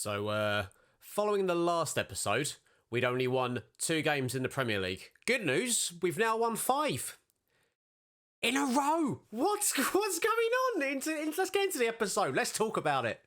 So, following the last episode, we'd only won 2 games in the Premier League. Good news, we've now won 5 in a row. What's going on? Let's get into the episode. Let's talk about it.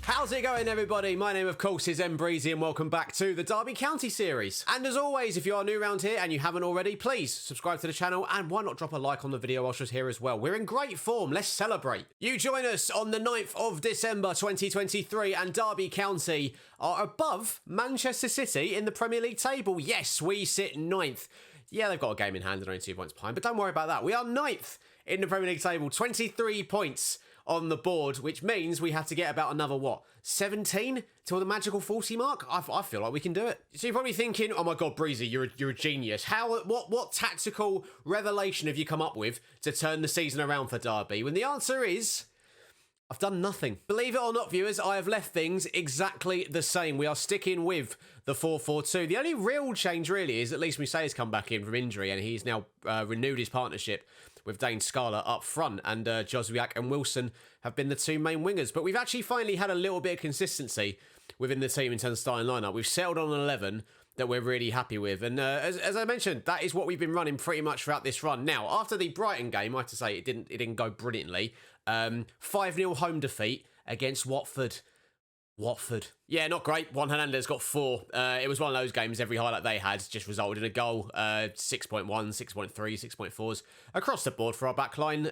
How's it going, everybody? My name, of course, is Breezy, and welcome back to the Derby County series. And as always, if you are new around here and you haven't already, please subscribe to the channel, and why not drop a like on the video whilst you're here as well. We're in great form. Let's celebrate. You join us on the 9th of December 2023, and Derby County are above Manchester City in the Premier League table. Yes, we sit 9th. Yeah, they've got a game in hand and only 2 points behind, but don't worry about that. We are 9th in the Premier League table, 23 points on the board, which means we have to get about another, 17 till the magical 40 mark? I feel like we can do it. So you're probably thinking, oh my God, Breezy, you're a genius. What tactical revelation have you come up with to turn the season around for Derby? When the answer is, I've done nothing. Believe it or not, viewers, I have left things exactly the same. We are sticking with the 4-4-2. The only real change, really, is at least Musei's come back in from injury, and he's now renewed his partnership with Dane Scarlett up front, and Joswiak and Wilson have been the 2 main wingers. But we've actually finally had a little bit of consistency within the team in terms of starting lineup. We've settled on an 11 that we're really happy with. And as I mentioned, that is what we've been running pretty much throughout this run. Now, after the Brighton game, I have to say it didn't go brilliantly. 5-0 home defeat against Watford. Yeah, not great. Juan Hernandez got 4. It was one of those games, every highlight they had just resulted in a goal. 6.1, 6.3, 6.4s across the board for our back line.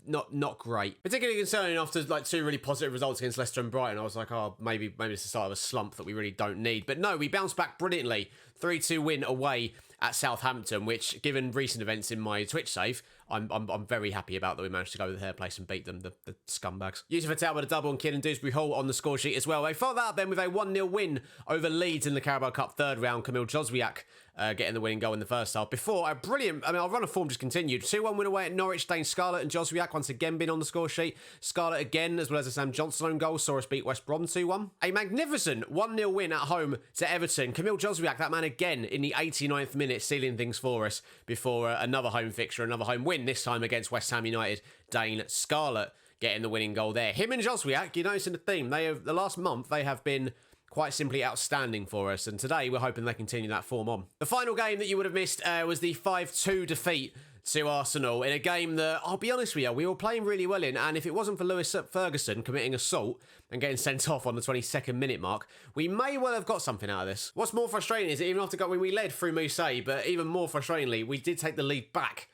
Not great. Particularly concerning after 2 really positive results against Leicester and Brighton. I was like, oh, maybe it's the start of a slump that we really don't need. But no, we bounced back brilliantly. 3-2 win away at Southampton, which, given recent events in my Twitch save, I'm very happy about that we managed to go to their place and beat them, the scumbags. Yusuf Attal with a double and Kieran Dewsbury Hall on the score sheet as well. They followed that up then with a 1-0 win over Leeds in the Carabao Cup third round. Kamil Joswiak getting the winning goal in the first half. Before, our run of form just continued. 2-1 win away at Norwich. Dane Scarlett and Joswiak once again been on the score sheet. Scarlett again, as well as a Sam Johnson own goal, saw us beat West Brom 2-1. A magnificent 1-0 win at home to Everton. Kamil Joswiak, that man again, in the 89th minute, sealing things for us before another home fixture, another home win, this time against West Ham United. Dane Scarlett getting the winning goal there. Him and Joswiak, you notice in the theme, the last month, they have been quite simply outstanding for us, and today we're hoping they continue that form on. The final game that you would have missed was the 5-2 defeat to Arsenal in a game that, I'll be honest with you, we were playing really well in, and if it wasn't for Lewis Ferguson committing assault and getting sent off on the 22nd minute mark, we may well have got something out of this. What's more frustrating is that even after when we led through Musei, but even more frustratingly, we did take the lead back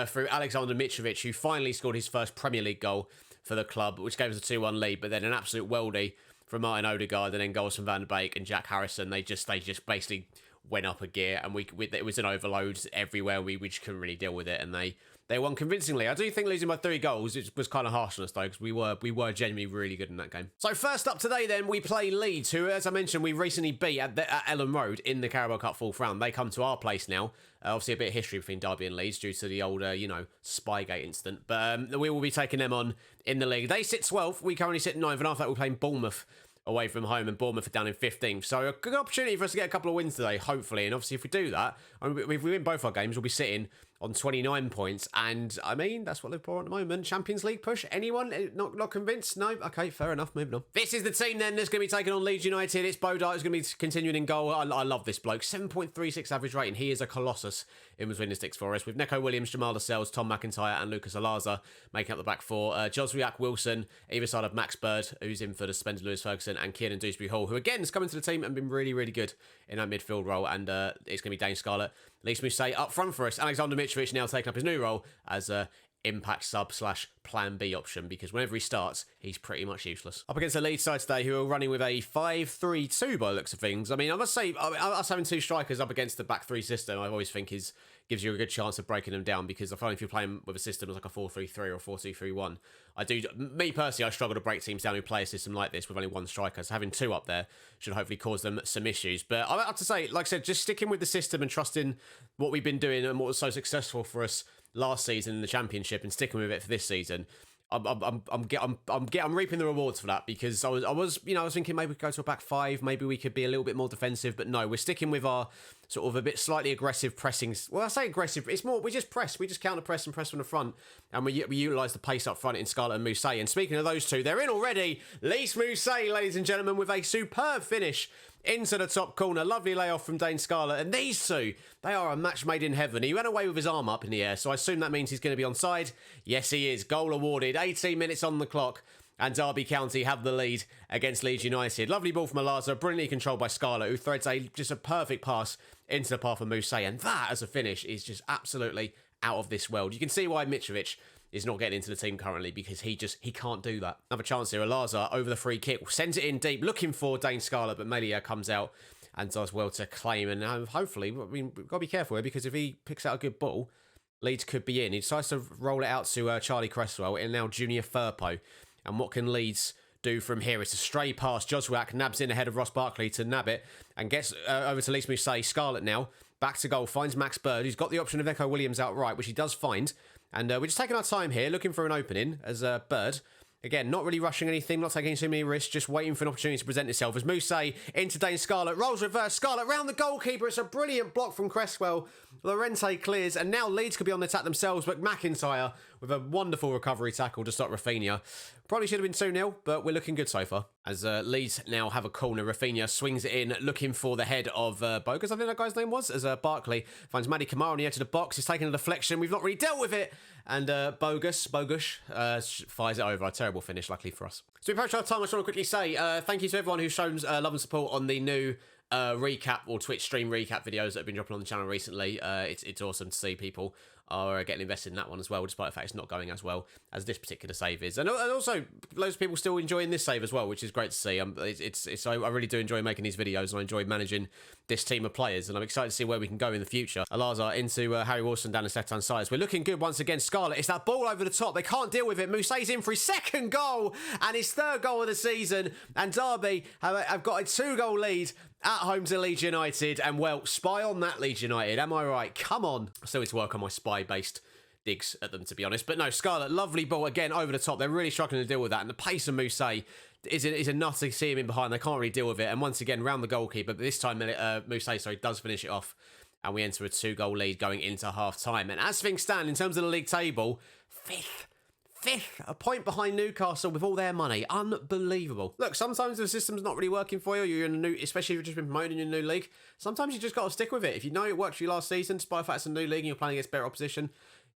through Alexander Mitrovic, who finally scored his first Premier League goal for the club, which gave us a 2-1 lead, but then an absolute worldie from Martin Odegaard, and then goals from Van der Beek and Jack Harrison. They just basically went up a gear, and it was an overload everywhere. We just couldn't really deal with it, and they won convincingly. I do think losing by 3 goals was kind of harsh on us, though, because we were genuinely really good in that game. So first up today, then, we play Leeds, who, as I mentioned, we recently beat at Ellen Road in the Carabao Cup 4th round. They come to our place now. Obviously, a bit of history between Derby and Leeds due to the old, Spygate incident. But we will be taking them on in the league. They sit 12th. We currently sit 9th, and after that, we're playing Bournemouth away from home, and Bournemouth are down in 15th. So a good opportunity for us to get a couple of wins today, hopefully. And obviously, if we do that, if we win both our games, we'll be sitting on 29 points. And, that's what Liverpool are at the moment. Champions League push? Anyone? Not convinced? No? Okay, fair enough. Moving on. This is the team, then, that's going to be taking on Leeds United. It's Bodart who's going to be continuing in goal. I love this bloke. 7.36 average rating. He is a colossus in between the sticks for us, with Neco Williams, Jamal Lascelles, Tom McIntyre, and Lucas Alaza making up the back four. Joswiak, Wilson, either side of Max Bird, who's in for the suspended Lewis Ferguson, and Kieran Dewsbury Hall, who again has come into the team and been really, really good in that midfield role. And it's going to be Dane Scarlett, Lys Mousset up front for us. Alexander Mitrovic now taking up his new role as impact sub / plan B option, because whenever he starts, he's pretty much useless. Up against the Leeds side today, who are running with a 5-3-2 by the looks of things. I mean, I must say, us having 2 strikers up against the back 3 system, I always think gives you a good chance of breaking them down, because I find if you're playing with a system like a 4-3-3 or a 4-2-3-1, me personally, I struggle to break teams down who play a system like this with only 1 striker, so having 2 up there should hopefully cause them some issues. But I have to say, like I said, just sticking with the system and trusting what we've been doing and what was so successful for us last season in the Championship, and sticking with it for this season, I'm reaping the rewards for that, because I was thinking maybe we could go to a back 5, maybe we could be a little bit more defensive, but no, we're sticking with our sort of a bit slightly aggressive pressing. Well, I say aggressive, it's more, we just press. We just counter press and press from the front. And we utilise the pace up front in Scarlett and Mousset. And speaking of those two, they're in already. Leeds Mousset, ladies and gentlemen, with a superb finish into the top corner. Lovely layoff from Dane Scarlett. And these two, they are a match made in heaven. He went away with his arm up in the air, so I assume that means he's going to be onside. Yes, he is. Goal awarded. 18 minutes on the clock. And Derby County have the lead against Leeds United. Lovely ball from Alaza, brilliantly controlled by Scarlett, who threads just a perfect pass into the path of Mousset. And that, as a finish, is just absolutely out of this world. You can see why Mitrovic is not getting into the team currently, because he can't do that. Another chance here. Alaza over the free kick, sends it in deep, looking for Dane Scarlett, but Melia comes out and does well to claim. And hopefully, I mean, we've got to be careful here, because if he picks out a good ball, Leeds could be in. He decides to roll it out to Charlie Cresswell, and now Junior Firpo. And what can Leeds do from here? It's a stray pass. Joswiak nabs in ahead of Ross Barkley to nab it and gets over to Leeds Mousset. Scarlett now back to goal, finds Max Bird, who's got the option of Echo Williams outright, which he does find. And we're just taking our time here, looking for an opening as Bird. Again, not really rushing anything, not taking too many risks, just waiting for an opportunity to present itself as Mousset into Dane Scarlett, rolls reverse, Scarlett round the goalkeeper. It's a brilliant block from Cresswell. Lorente clears, and now Leeds could be on the attack themselves, but McIntyre with a wonderful recovery tackle to stop Rafinha. Probably should have been 2-0, but we're looking good so far. As Leeds now have a corner, Rafinha swings it in, looking for the head of Bogus, I think that guy's name was, as Barkley finds Maddie Kamara on the edge of the box. He's taking a deflection. We've not really dealt with it. And Bogus fires it over. A terrible finish, luckily for us. So we approach our time. I just want to quickly say thank you to everyone who's shown love and support on the new recap or Twitch stream recap videos that have been dropping on the channel recently. It's awesome to see people are getting invested in that one as well, despite the fact it's not going as well as this particular save is. And also, loads of people still enjoying this save as well, which is great to see. I really do enjoy making these videos, and I enjoy managing this team of players, and I'm excited to see where we can go in the future. Alaza into Harry Wilson down the left-hand side. So we're looking good once again. Scarlett, it's that ball over the top. They can't deal with it. Mousset's in for his second goal and his third goal of the season. And Derby have got a 2-goal lead at home to Leeds United. And, well, spy on that, Leeds United. Am I right? Come on. I still need to work on my spy-based digs at them, to be honest. But no, Scarlett, lovely ball again over the top. They're really struggling to deal with that. And the pace of Mousset is enough to see him in behind. They can't really deal with it. And once again, round the goalkeeper. But this time, Mousset, does finish it off. And we enter a 2-goal lead going into half-time. And as things stand, in terms of the league table, fifth, a point behind Newcastle with all their money. Unbelievable. Look, sometimes the system's not really working for you. You're in a new, especially if you've just been promoted in a new league. Sometimes you just got to stick with it. If you know it worked for you last season, despite the fact it's a new league and you're playing against better opposition,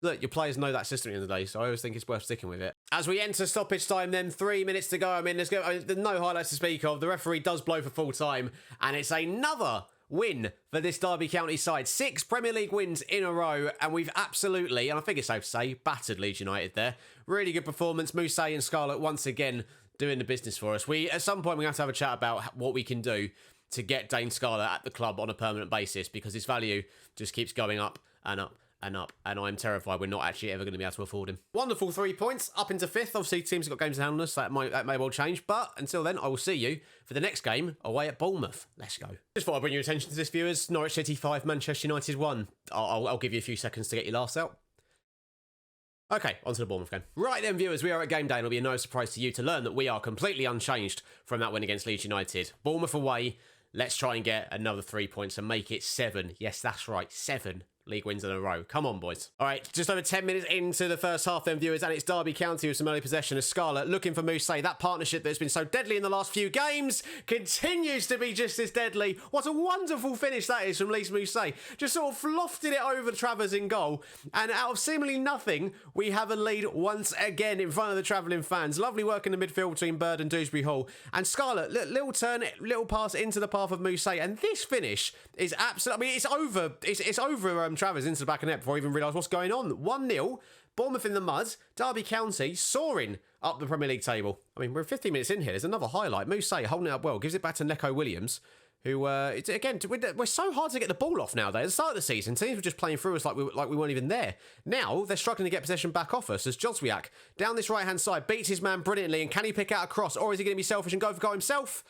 look, your players know that system at the end of the day, so I always think it's worth sticking with it. As we enter stoppage time, then 3 minutes to go. I mean, there's no highlights to speak of. The referee does blow for full time, and it's another win for this Derby County side. 6 Premier League wins in a row, and we've absolutely, and I think it's safe to say, battered Leeds United there. Really good performance. Mousset and Scarlett once again doing the business for us. At some point, we have to have a chat about what we can do to get Dane Scarlett at the club on a permanent basis, because his value just keeps going up and up and up, and I'm terrified we're not actually ever going to be able to afford him. Wonderful 3 points, up into 5th. Obviously, teams have got games in hand on us, that may well change, but until then, I will see you for the next game away at Bournemouth. Let's go. Just thought I'd bring your attention to this, viewers. Norwich City 5, Manchester United 1. I'll give you a few seconds to get your laughs out. Okay, on to the Bournemouth game. Right then, viewers, we are at game day, and it'll be no surprise to you to learn that we are completely unchanged from that win against Leeds United. Bournemouth away. Let's try and get another 3 points and make it 7. Yes, that's right, 7 league wins in a row. Come on, boys. All right, just over 10 minutes into the first half then, viewers, and it's Derby County with some early possession of Scarlett looking for Mousset. That partnership that's been so deadly in the last few games continues to be just as deadly. What a wonderful finish that is from Leeds Mousset. Just sort of lofted it over Travers in goal, and out of seemingly nothing, we have a lead once again in front of the travelling fans. Lovely work in the midfield between Bird and Dewsbury Hall. And Scarlett, little turn, little pass into the path of Mousset, and this finish is absolutely, I mean, it's over Travers into the back of the net before I even realised what's going on. 1-0, Bournemouth in the mud, Derby County soaring up the Premier League table. I mean, we're 15 minutes in here. There's another highlight. Mousset holding it up well, gives it back to Neco Williams, who, again, we're so hard to get the ball off nowadays. At the start of the season, teams were just playing through us like we weren't even there. Now, they're struggling to get possession back off us as Joswiak, down this right-hand side, beats his man brilliantly, and can he pick out a cross, or is he going to be selfish and go for goal himself?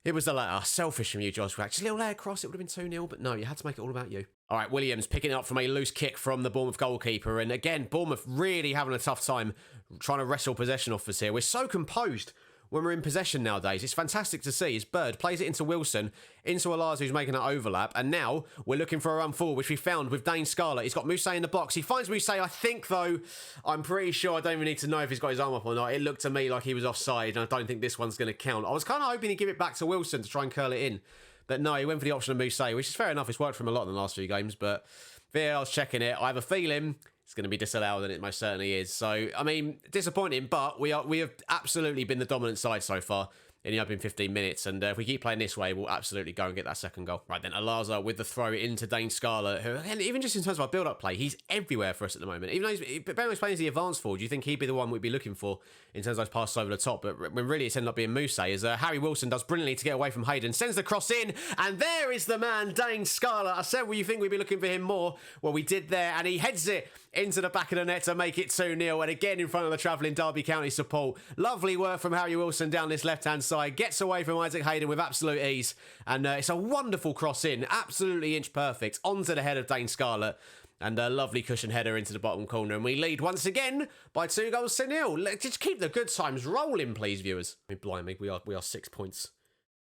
It was the latter. Selfish from you, Joswiak. Just a little layer cross, it would have been 2-0, but no, you had to make it all about you. All right, Williams picking it up from a loose kick from the Bournemouth goalkeeper, and again, Bournemouth really having a tough time trying to wrestle possession off us here. We're so composed when we're in possession nowadays. It's fantastic to see. His Bird plays it into Wilson, into Alaz, who's making that overlap, and now we're looking for a run forward, which we found with Dane Scarlett. He's got Mousset in the box. He finds Mousset. I think, though, I'm pretty sure, I don't even need to know if he's got his arm up or not. It looked to me like he was offside, and I don't think this one's going to count. I was kind of hoping he'd give it back to Wilson to try and curl it in, but no, he went for the option of Mousset, which is fair enough. It's worked for him a lot in the last few games, but VAR's checking it. I have a feeling it's going to be disallowed, and it most certainly is. So, I mean, disappointing, but we have absolutely been the dominant side so far in the opening 15 minutes, and if we keep playing this way, we'll absolutely go and get that second goal. Right then, Alaza with the throw into Dane Scarlett, who, again, even just in terms of our build-up play, he's everywhere for us at the moment. Even though he's playing as the advanced forward, you think he'd be the one we'd be looking for in terms of those passes over the top, but when really it's ended up being Mousset, as Harry Wilson does brilliantly to get away from Hayden, sends the cross in, and there is the man, Dane Scarlett. I said, well, you think we'd be looking for him more? Well, we did there, and he heads it into the back of the net to make it 2-0, and again in front of the travelling Derby County support. Lovely work from Harry Wilson down this left-hand side, gets away from Isaac Hayden with absolute ease, and it's a wonderful cross in, absolutely inch perfect, onto the head of Dane Scarlett, and a lovely cushion header into the bottom corner, and we lead once again by 2-0. Just keep the good times rolling, please, viewers. I mean, blimey, we are 6 points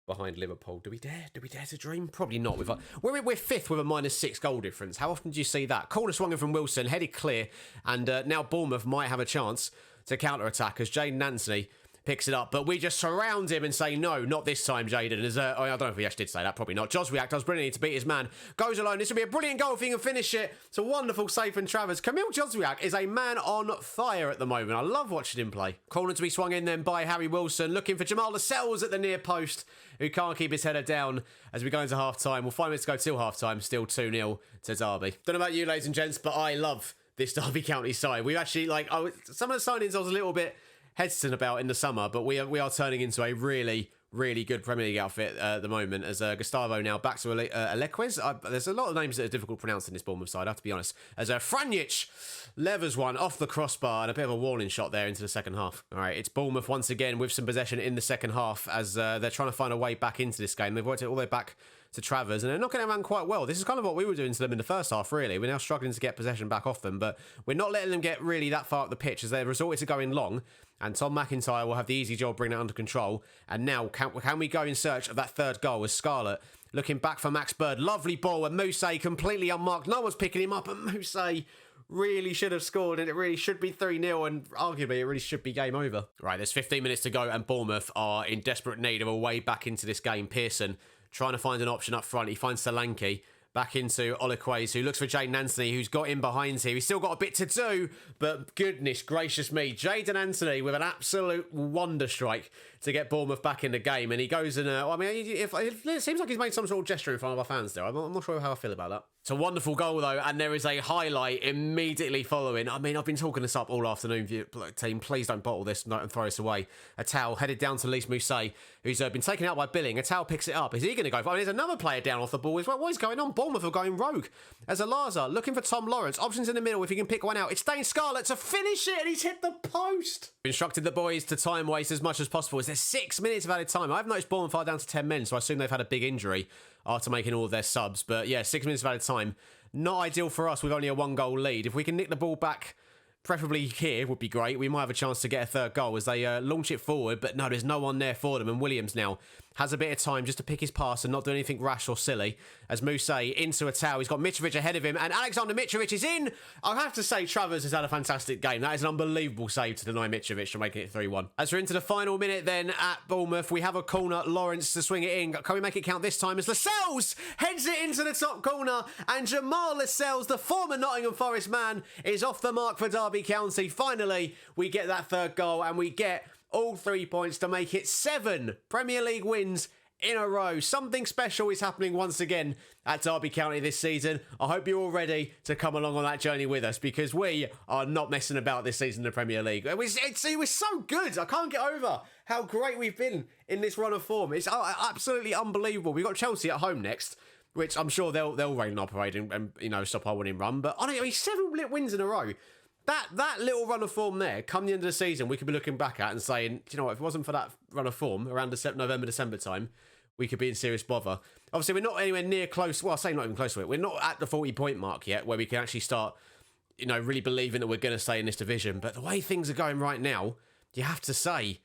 behind Liverpool. Do we dare to dream? Probably not. We're fifth with a -6 goal difference. How often do you see that? Corner swung in from Wilson, headed clear, and now Bournemouth might have a chance to counter-attack as Jaden Anthony picks it up, but we just surround him and say, no, not this time, Jaden. I don't know if he actually did say that, probably not. Joswiak does brilliantly to beat his man, goes alone. This will be a brilliant goal if he can finish it. It's a wonderful save from Travers. Camille Joswiak is a man on fire at the moment. I love watching him play. Corner to be swung in then by Harry Wilson, looking for Jamal Lascelles at the near post, who can't keep his header down as we go into half-time. We'll 5 minutes to go till half-time, still 2-0 to Derby. Don't know about you, ladies and gents, but I love this Derby County side. We actually, some of the signings I was a little bit hesitant about in the summer, but we are turning into a really, really good Premier League outfit at the moment, as Gustavo now back to Alequez. There's a lot of names that are difficult to pronounce in this Bournemouth side, I have to be honest. As Franjic levers one off the crossbar, and a bit of a warning shot there into the second half. All right, it's Bournemouth once again with some possession in the second half, as they're trying to find a way back into this game. They've worked it all the way back to Travers, and they're knocking it around quite well. This is kind of what we were doing to them in the first half, really. We're now struggling to get possession back off them, but we're not letting them get really that far up the pitch, as they've resorted to going long, and Tom McIntyre will have the easy job bringing it under control. And now, can we go in search of that third goal as Scarlett looking back for Max Bird? Lovely ball, and Mousset completely unmarked. No one's picking him up, and Mousset really should have scored, and it really should be 3-0, and arguably it really should be game over. Right, there's 15 minutes to go, and Bournemouth are in desperate need of a way back into this game. Pearson trying to find an option up front. He finds Solanke. Back into Alequez, who looks for Jaden Anthony, who's got in behind here. He's still got a bit to do, but goodness gracious me. Jaden Anthony with an absolute wonder strike to get Bournemouth back in the game. And he goes and, it seems like he's made some sort of gesture in front of our fans there. I'm not sure how I feel about that. It's a wonderful goal, though, and there is a highlight immediately following. I mean, I've been talking this up all afternoon, team. Please don't bottle this and throw this away. A towel headed down to Leeds Mousset, who's been taken out by Billing. A towel picks it up. Is he going to go for it? There's another player down off the ball as well. What is going on? Bournemouth are going rogue. As Alaza looking for Tom Lawrence. Options in the middle if he can pick one out. It's Dane Scarlett to finish it, and he's hit the post. Instructed the boys to time waste as much as possible, as there's 6 minutes of added time. I've noticed Bournemouth are down to 10 men, so I assume they've had a big injury after making all of their subs. But yeah, 6 minutes of added time. Not ideal for us with only a 1-goal lead. If we can nick the ball back, preferably here, would be great. We might have a chance to get a third goal as they launch it forward. But no, there's no one there for them. And Williams now has a bit of time just to pick his pass and not do anything rash or silly. As Mousset into a towel. He's got Mitrovic ahead of him. And Alexander Mitrovic is in. I have to say, Travers has had a fantastic game. That is an unbelievable save to deny Mitrovic for making it 3-1. As we're into the final minute then at Bournemouth, we have a corner. Lawrence to swing it in. Can we make it count this time? As Lascelles heads it into the top corner. And Jamal Lascelles, the former Nottingham Forest man, is off the mark for Derby County. Finally, we get that third goal and we get all 3 points to make it 7 Premier League wins in a row. Something special is happening once again at Derby County this season. I hope you're all ready to come along on that journey with us, because we are not messing about this season in the Premier League. It was so good. I can't get over how great we've been in this run of form. It's absolutely unbelievable. We've got Chelsea at home next, which I'm sure they'll rain our parade and stop our winning run. But I mean, 7 wins in a row. That little run of form there, come the end of the season, we could be looking back at and saying, do you know what, if it wasn't for that run of form around November, December time, we could be in serious bother. Obviously, we're not anywhere near close. Well, I say not even close to it. We're not at the 40-point mark yet, where we can actually start, really believing that we're going to stay in this division. But the way things are going right now, you have to say,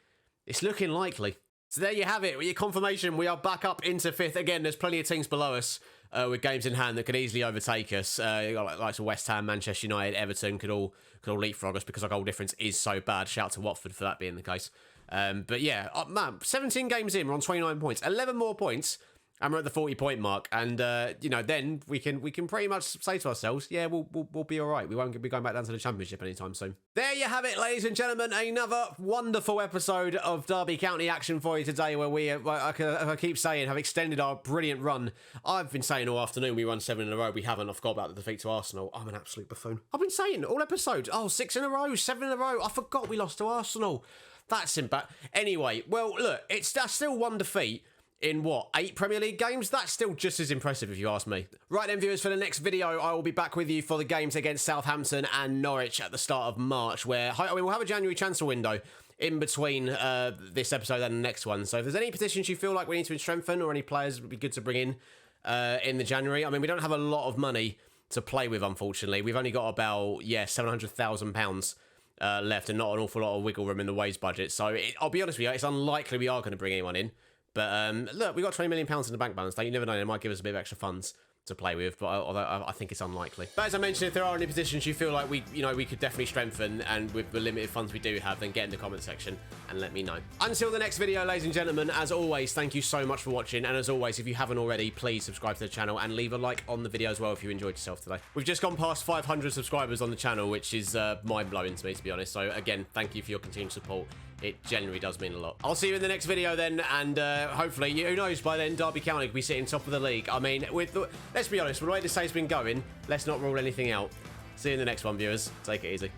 It's looking likely. So there you have it. With your confirmation, we are back up into 5th. Again, there's plenty of teams below us with games in hand that could easily overtake us. You got like West Ham, Manchester United, Everton could all leapfrog us because our goal difference is so bad. Shout out to Watford for that being the case. But yeah, man, 17 games in, we're on 29 points. 11 more points, and we're at the 40-point mark. And you know, then we can pretty much say to ourselves, yeah, we'll be all right. We won't be going back down to the Championship anytime soon. There you have it, ladies and gentlemen. Another wonderful episode of Derby County action for you today, where we, I keep saying, have extended our brilliant run. I've been saying all afternoon we run 7 in a row. We haven't. I forgot about the defeat to Arsenal. I'm an absolute buffoon. I've been saying all episodes. Oh, 6 in a row, 7 in a row. I forgot we lost to Arsenal. That's in back. Anyway, well, look, that's still 1 defeat in, what, 8 Premier League games? That's still just as impressive if you ask me. Right then, viewers, for the next video, I will be back with you for the games against Southampton and Norwich at the start of March, where we'll have a January transfer window in between this episode and the next one. So if there's any positions you feel like we need to strengthen or any players would be good to bring in the January, I mean, we don't have a lot of money to play with, unfortunately. We've only got about, £700,000 left and not an awful lot of wiggle room in the wage budget. So I'll be honest with you, it's unlikely we are going to bring anyone in. But look, we got £20 million in the bank balance. You never know, they might give us a bit of extra funds to play with, but although I think it's unlikely. But as I mentioned, if there are any positions you feel like we could definitely strengthen, and with the limited funds we do have, then get in the comment section and let me know. Until the next video, ladies and gentlemen, as always, thank you so much for watching, and as always, if you haven't already, please subscribe to the channel and leave a like on the video as well if you enjoyed yourself today. We've just gone past 500 subscribers on the channel, which is mind-blowing to me, to be honest. So again, thank you for your continued support. It genuinely does mean a lot. I'll see you in the next video then, and hopefully, who knows, by then Derby County could be sitting top of the league. I mean, let's be honest, with the way this side's been going, let's not rule anything out. See you in the next one, viewers. Take it easy.